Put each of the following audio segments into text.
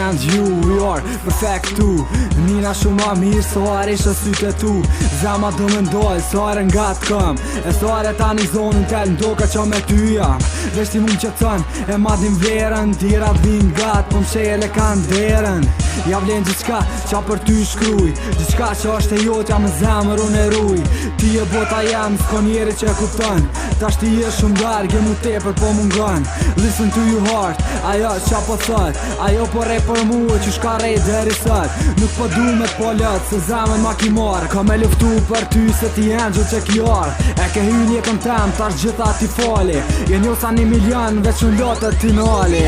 and you, we are perfect too. Nina shumë ma mirë, so are ishe syte tu. Zama do me ndoll, so are nga t'këm. E so are ta një zonin tel, ndoka qa me ty jam. Vesh ti mund që tën, e madhin vlerën. Tira t'vin gat, po mshele kan derën. Ja vlen gjithka qa për ty shkruj. Gjithka që është e jotja me zemër unë e ruj. Ti e bota jam, s'ko njeri që e kupton. Tash ti je shumë dargë, mu tepër po mungon. Listen to your heart, ajo qa po thot. Ajo po rej për mu e që shka rej deri sot. Nuk po du me t'po lët, se zemën ma ki marë. Ka me luftu për ty se ti angel që kjarë. E ke hyn jetën tem, tash gjitha ti fali. Je njosa 1 milion, veç unë lotët ti nali.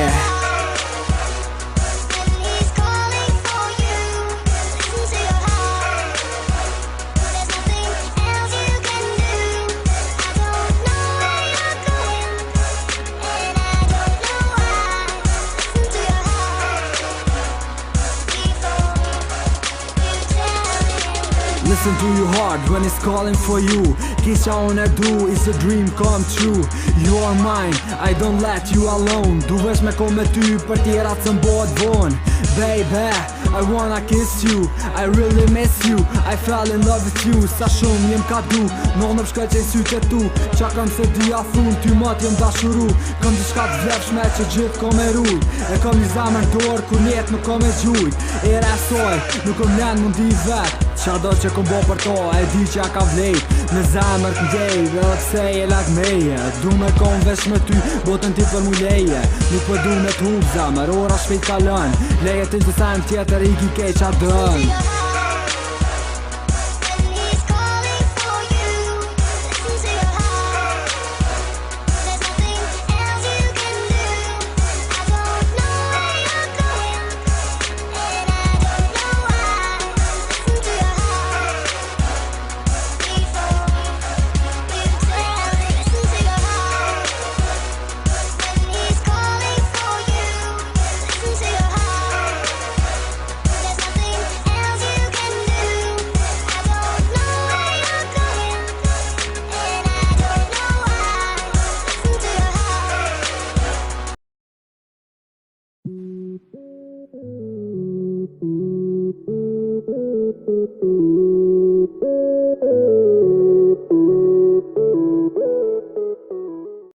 Listen to your heart when it's calling for you. Kisha unë e du, it's a dream come true. You are mine, I don't let you alone. Du vesh me kom me ty për tjera të mbot von. Baby, I wanna kiss you, I really miss you. I fell in love with you, sa shumë jem ka du. Në në pshkaj qenë sytë tu. Qa kam se di a thun, ty mat jem dashuru. Kam t'i shka t'vlepshme që gjithë kom e ruj. E kam një zamër dorë, kur njet nuk kom e gjuj. E resoj, nuk kom len mundi vet. Qa do që kom bo për to, e di që ka vlejt. Me zemër t'ndej, dhe dhe pse e lag meje. Du me kom vesh me ty, botën ti për mu leje. Nuk për du me t'hub zemër, ora shpejt kalon. Leje t'il të sajmë tjetër i ki kej qa dën.